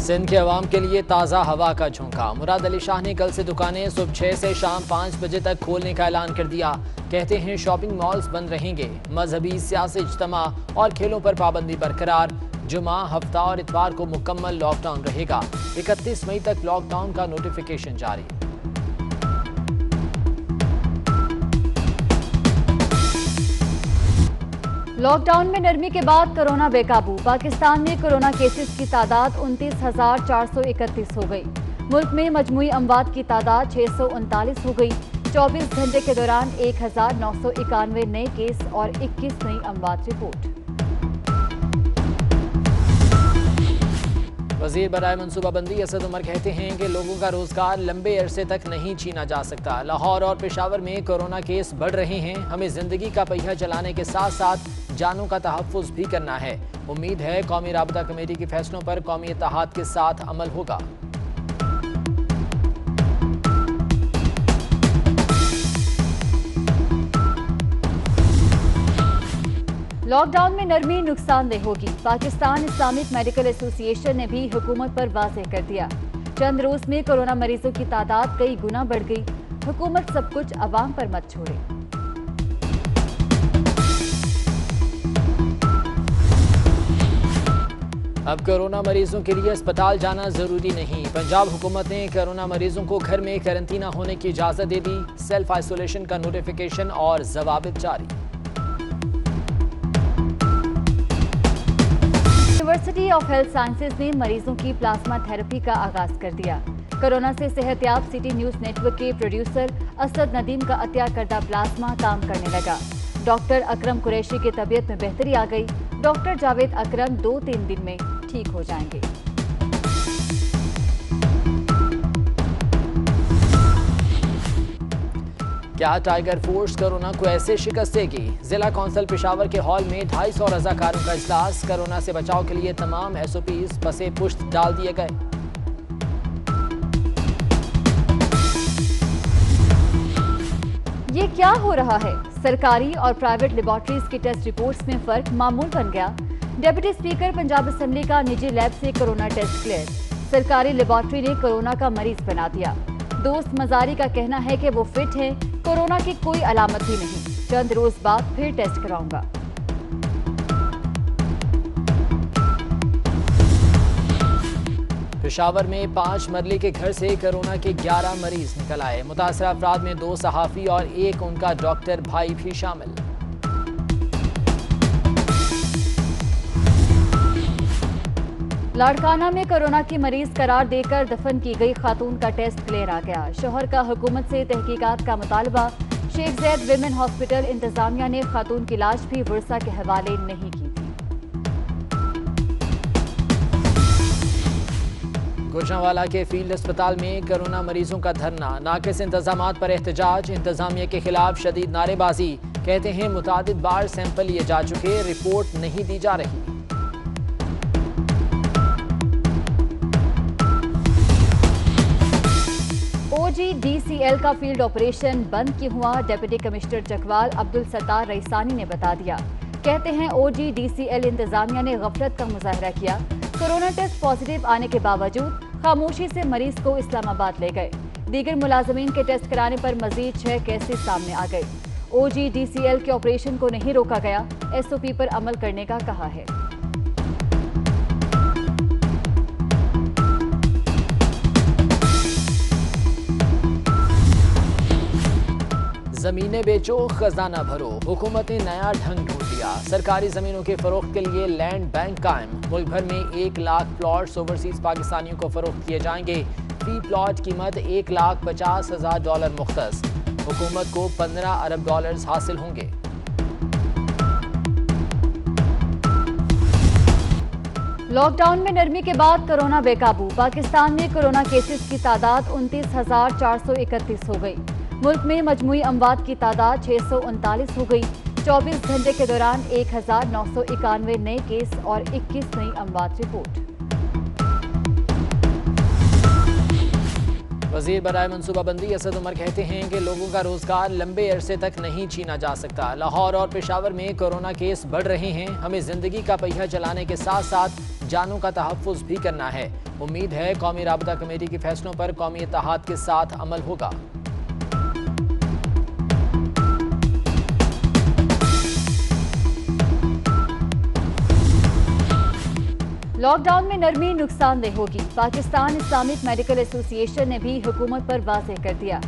सिंध के अवाम के लिए ताज़ा हवा का झोंका। मुराद अली शाह ने कल से दुकानें सुबह 6 से शाम 5 बजे तक खोलने का ऐलान कर दिया। कहते हैं शॉपिंग मॉल्स बंद रहेंगे। मजहबी, सियासी इज्तिमा और खेलों पर पाबंदी बरकरार। जुमा, हफ्ता और इतवार को मुकम्मल लॉकडाउन रहेगा। 31 मई तक लॉकडाउन का नोटिफिकेशन जारी। लॉकडाउन में नरमी के बाद कोरोना बेकाबू। पाकिस्तान में कोरोना केसेस की तादाद 29,431 हो गई। मुल्क में मजमूई अमवात की तादाद 639 हो गई। 24 घंटे के दौरान 1,991 नए केस और 21 नई अमवात रिपोर्ट। वजीर बराए मनसूबाबंदी असद उमर कहते हैं कि लोगों का रोजगार लंबे अरसे तक नहीं छीना जा सकता। लाहौर और पेशावर में कोरोना केस बढ़ रहे हैं। हमें जिंदगी का पहिया चलाने के साथ साथ जानों का तहफ़्फ़ुज़ भी करना है। उम्मीद है कौमी राबता कमेटी के फैसलों पर कौमी इत्तेहाद के साथ अमल होगा। लॉकडाउन में नरमी नुकसानदेह होगी। पाकिस्तान इस्लामिक मेडिकल एसोसिएशन ने भी हुकूमत पर वाज़ेह कर दिया। चंद रोज में कोरोना मरीजों की तादाद कई गुना बढ़ गई। हुकूमत सब कुछ अवाम पर मत छोड़े। अब कोरोना मरीजों के लिए अस्पताल जाना जरूरी नहीं। पंजाब हुकूमत ने कोरोना मरीजों को घर में क्वारंटीना होने की इजाजत दे दी। सेल्फ आइसोलेशन का नोटिफिकेशन और जवाबित जारी। यूनिवर्सिटी ऑफ हेल्थ साइंसेज ने मरीजों की प्लाज्मा थेरेपी का आगाज कर दिया। कोरोना से सेहतयाब सिटी न्यूज नेटवर्क के प्रोड्यूसर असद नदीम का अतिया करदा प्लाज्मा काम करने लगा। डॉक्टर अकरम कुरैशी की तबीयत में बेहतरी आ गई। डॉक्टर जावेद अकरम 2-3 दिन में ठीक हो जाएंगे। क्या टाइगर फोर्स कोरोना को ऐसे शिकस्त देगी? जिला कौंसिल पेशावर के हॉल में 250 रजाकारों का इजलास। कोरोना से बचाव के लिए तमाम SOPs पसे पुश्त डाल दिए गए। ये क्या हो रहा है? सरकारी और प्राइवेट लेबोरेटरीज की टेस्ट रिपोर्ट्स में फर्क मामूल बन गया। डिप्टी स्पीकर पंजाब असेंबली का निजी लैब से कोरोना टेस्ट क्लियर। सरकारी लेबोरेटरी ने कोरोना का मरीज बना दिया। दोस्त मजारी का कहना है कि वो फिट है, कोरोना की कोई अलामत भी नहीं। चंद रोज बाद फिर टेस्ट कराऊंगा। पेशावर में 5 मरले के घर से कोरोना के 11 मरीज निकल आए। मुतासरा अफराद में 2 सहाफी और एक उनका डॉक्टर भाई भी शामिल। लाड़काना में कोरोना की मरीज करार देकर दफन की गई खातून का टेस्ट क्लियर आ गया। शोहर का हुकूमत से तहकीकात का मुतालबा। शेख जैद विमेन हॉस्पिटल इंतजामिया ने खातून की लाश भी वर्सा के हवाले नहीं की थी। गुजरांवाला के फील्ड अस्पताल में कोरोना मरीजों का धरना। नाकिस इंतजामात पर एहतजाज। इंतजामिया के खिलाफ शदीद नारेबाजी। कहते हैं मुतादिद बार सैंपल लिए जा चुके, रिपोर्ट नहीं दी जा रही। OGDCL का फील्ड ऑपरेशन बंद क्यों हुआ? डिप्टी कमिश्नर चकवाल अब्दुल सत्तार रईसानी ने बता दिया। कहते हैं OGDCL इंतजामिया ने गफलत का मुजाहरा किया। कोरोना टेस्ट पॉजिटिव आने के बावजूद खामोशी से मरीज को इस्लामाबाद ले गए। दीगर मुलाजमीन के टेस्ट कराने पर मजीद 6 केसेस सामने आ गए। OGDCL के ऑपरेशन को नहीं रोका गया। SOP पर अमल करने का कहा है। जमीनें बेचो, खजाना भरो। हुकूमत ने नया ढंग ढूंढ लिया। सरकारी जमीनों के फरोख्त के लिए लैंड बैंक कायम। मुल्क भर में 1 लाख प्लॉट्स ओवरसीज पाकिस्तानियों को फरोख्त किए जाएंगे। फी प्लॉट कीमत $1,50,000 मुख्तस। हुकूमत को $15 अरब हासिल होंगे। लॉकडाउन में नरमी के बाद कोरोना बेकाबू। पाकिस्तान में कोरोना केसेस की तादाद 29,431 हो गई। मुल्क में मजमूई अमवात की तादाद 639 हो गई। 24 घंटे के दौरान 1,991 नए केस और 21 नई अमवात रिपोर्ट। वजीर बराए मनसूबाबंदी असद उमर कहते हैं कि लोगों का रोजगार लंबे अरसे तक नहीं छीना जा सकता। लाहौर और पेशावर में कोरोना केस बढ़ रहे हैं। हमें जिंदगी का पहिया चलाने के साथ साथ जानों का तहफ्फुज भी करना है। उम्मीद है कौमी राबता कमेटी के फैसलों पर कौमी इत्तेहाद के साथ अमल होगा। लॉकडाउन में नरमी नुकसानदेह होगी। पाकिस्तान इस्लामिक मेडिकल एसोसिएशन ने भी हुकूमत पर वाज़ेह कर दिया।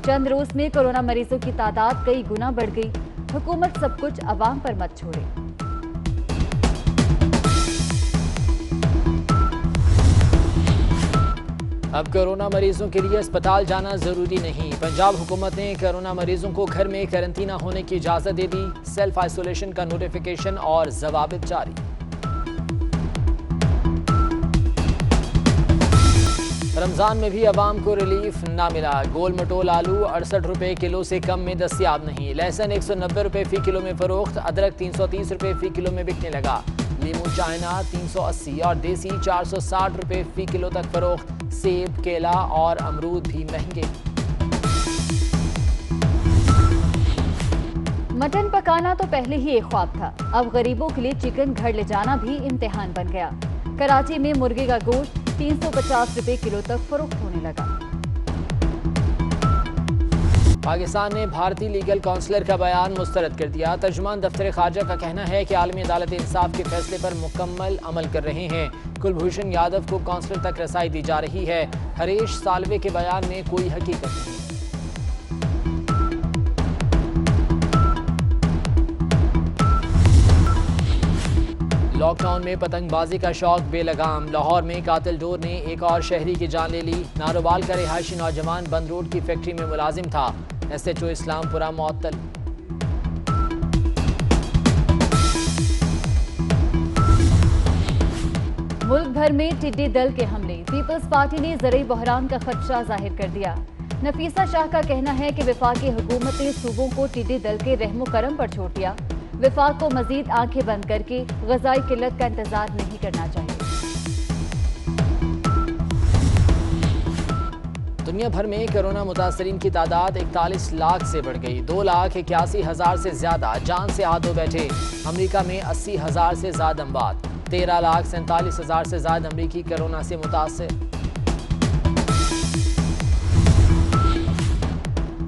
चंद रोज में कोरोना मरीजों की तादाद कई गुना बढ़ गई। हुकूमत सब कुछ अवाम पर मत छोड़े। अब कोरोना मरीजों के लिए अस्पताल जाना जरूरी नहीं। पंजाब हुकूमत ने कोरोना मरीजों को घर में कैरेंटीना होने की इजाजत दे दी। सेल्फ आइसोलेशन का नोटिफिकेशन और जवाबित जारी। रमजान में भी अवाम को रिलीफ ना मिला। गोल मटोल आलू 68 रुपए किलो से कम में दस्तियाब नहीं। लहसुन 190 रुपए फी किलो में फरोख्त। अदरक 330 रुपए फी किलो में बिकने लगा। लीमू चाइना 380 और देसी 460 रुपए फी किलो तक फरोख्त। सेब, केला और अमरूद भी महंगे। मटन पकाना तो पहले ही एक ख्वाब था। अब गरीबों के लिए चिकन घर ले जाना भी इम्तिहान बन गया। कराची में मुर्गे का गोश्त 350 रुपए किलो तक फरोख्त होने लगा। पाकिस्तान ने भारतीय लीगल काउंसलर का बयान मुस्तरद कर दिया। तर्जुमान दफ्तर खारजा का कहना है कि आलमी अदालत इंसाफ के फैसले पर मुकम्मल अमल कर रहे हैं। कुलभूषण यादव को काउंसलर तक रसाई दी जा रही है। हरीश साल्वे के बयान में कोई हकीकत नहीं। लॉकडाउन में पतंगबाजी का शौक बेलगाम। लाहौर में कातिल डोर ने एक और शहरी की जान ले ली। नारोवाल का रिहायशी नौजवान बंद रोड की फैक्ट्री में मुलाजिम था। SHO इस्लामपुरा मुअत्तल। मुल्क भर में टिड्डी दल के हमले। पीपल्स पार्टी ने ज़रई बहरान का खदशा जाहिर कर दिया। नफीसा शाह का कहना है कि वफाकी हुकूमत ने सूबों को टिड्डी दल के रहमो करम पर छोड़ दिया। वफाक को मजीद आंखें बंद करके ग़ज़ाई किल्लत का इंतजार नहीं करना चाहिए। दुनिया भर में कोरोना मुतासरीन की तादाद 41 लाख से बढ़ गई। 2,81,000 से ज्यादा जान से हाथों बैठे। अमेरिका में 80,000 से ज्यादा अमवात। 13,47,000 से ज्यादा अमरीकी कोरोना से मुतासर।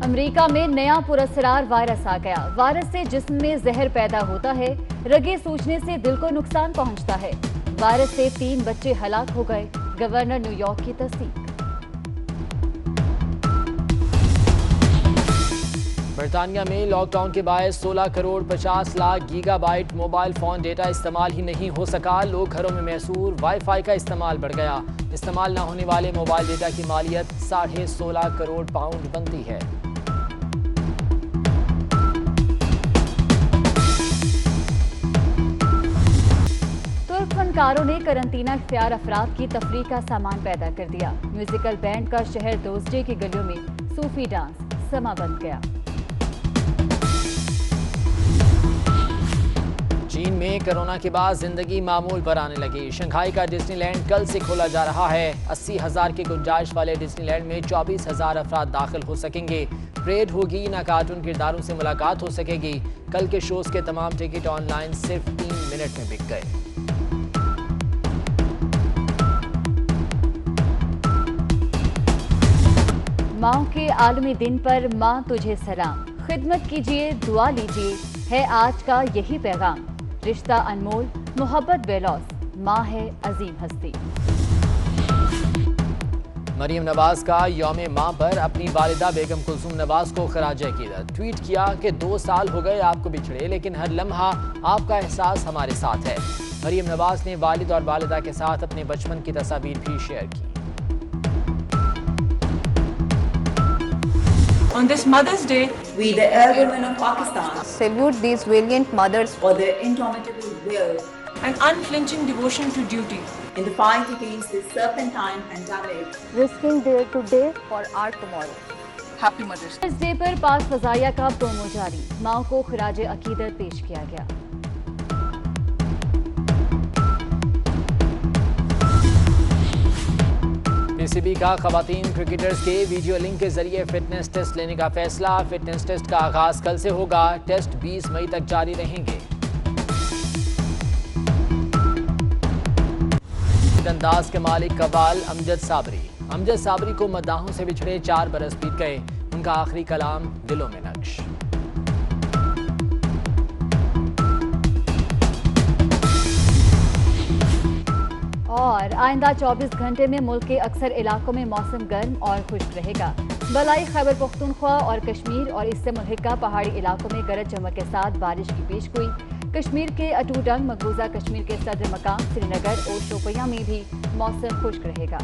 अमेरिका में नया पुरअसरार वायरस आ गया। वायरस से जिस्म में जहर पैदा होता है। रगे सूजने से दिल को नुकसान पहुंचता है। वायरस से 3 बच्चे हलाक हो गए। गवर्नर न्यूयॉर्क की तस्दीक। बरतानिया में लॉकडाउन के बायस 16 crore 50 lakh gigabyte mobile phone data इस्तेमाल ही नहीं हो सका। लोग घरों में मैसूर। वाईफाई का इस्तेमाल बढ़ गया। इस्तेमाल न होने वाले मोबाइल डेटा की मालियत 16.5 करोड़ पाउंड बनती है। फनकारों ने करंटीना इख्तियार अफराद की तफरीह का सामान पैदा कर दिया। म्यूजिकल बैंड का शहर दोसडे की गलियों में सूफी डांस समा बन गया। चीन में कोरोना के बाद जिंदगी मामूल पर आने लगी। शंघाई का डिज्नीलैंड कल से खोला जा रहा है। 80,000 की गुंजाइश वाले डिज्नीलैंड में 24,000 अफराद दाखिल हो सकेंगे। परेड होगी, ना कार्टून किरदारों से मुलाकात हो सकेगी। कल के शोज के तमाम टिकट ऑनलाइन सिर्फ 3 मिनट में बिक गए। माँ के आलमी दिन पर माँ तुझे सलाम। खिदमत कीजिए, दुआ लीजिए, है आज का यही पैगाम। रिश्ता अनमोल, मोहब्बत बेलौस, माँ है अजीम हस्ती। मरियम नवाज का यौम माँ पर अपनी वालिदा बेगम कुलसूम नवाज को खराज अकीदत। ट्वीट किया कि 2 साल हो गए आपको बिछड़े, लेकिन हर लम्हा आपका एहसास हमारे साथ है। मरियम नवाज ने वालिद और वालिदा के साथ अपने बचपन की तस्वीर भी शेयर की। On this Mother's Day, we, the elder women of Pakistan, salute these valiant mothers for their indomitable will and unflinching devotion to duty in the fight against this serpentine pandemic, risking their today for our tomorrow. Happy Mother's Day. इस day पर पाक फजाइया का promo जारी। माँ को खराज अकीदत पेश किया गया। पीसीबी का खवातीन क्रिकेटर्स के वीडियो लिंक के जरिए फिटनेस टेस्ट लेने का फैसला। फिटनेस टेस्ट का आगाज कल से होगा। टेस्ट 20 मई तक जारी रहेंगे। अंदाज के मालिक कव्वाल अमजद साबरी को मद्दाहों से बिछड़े 4 बरस बीत गए। उनका आखिरी कलाम दिलों में नक्श। और आइंदा 24 घंटे में मुल्क के अक्सर इलाकों में मौसम गर्म और खुश्क रहेगा। बलाई खैबर पख्तूनख्वा और कश्मीर और इससे मुल्हिका पहाड़ी इलाकों में गरज चमक के साथ बारिश की पेशगोई। कश्मीर के अटूडंग, मकबूजा कश्मीर के सदर मकाम श्रीनगर और शोपियां में भी मौसम खुश्क रहेगा।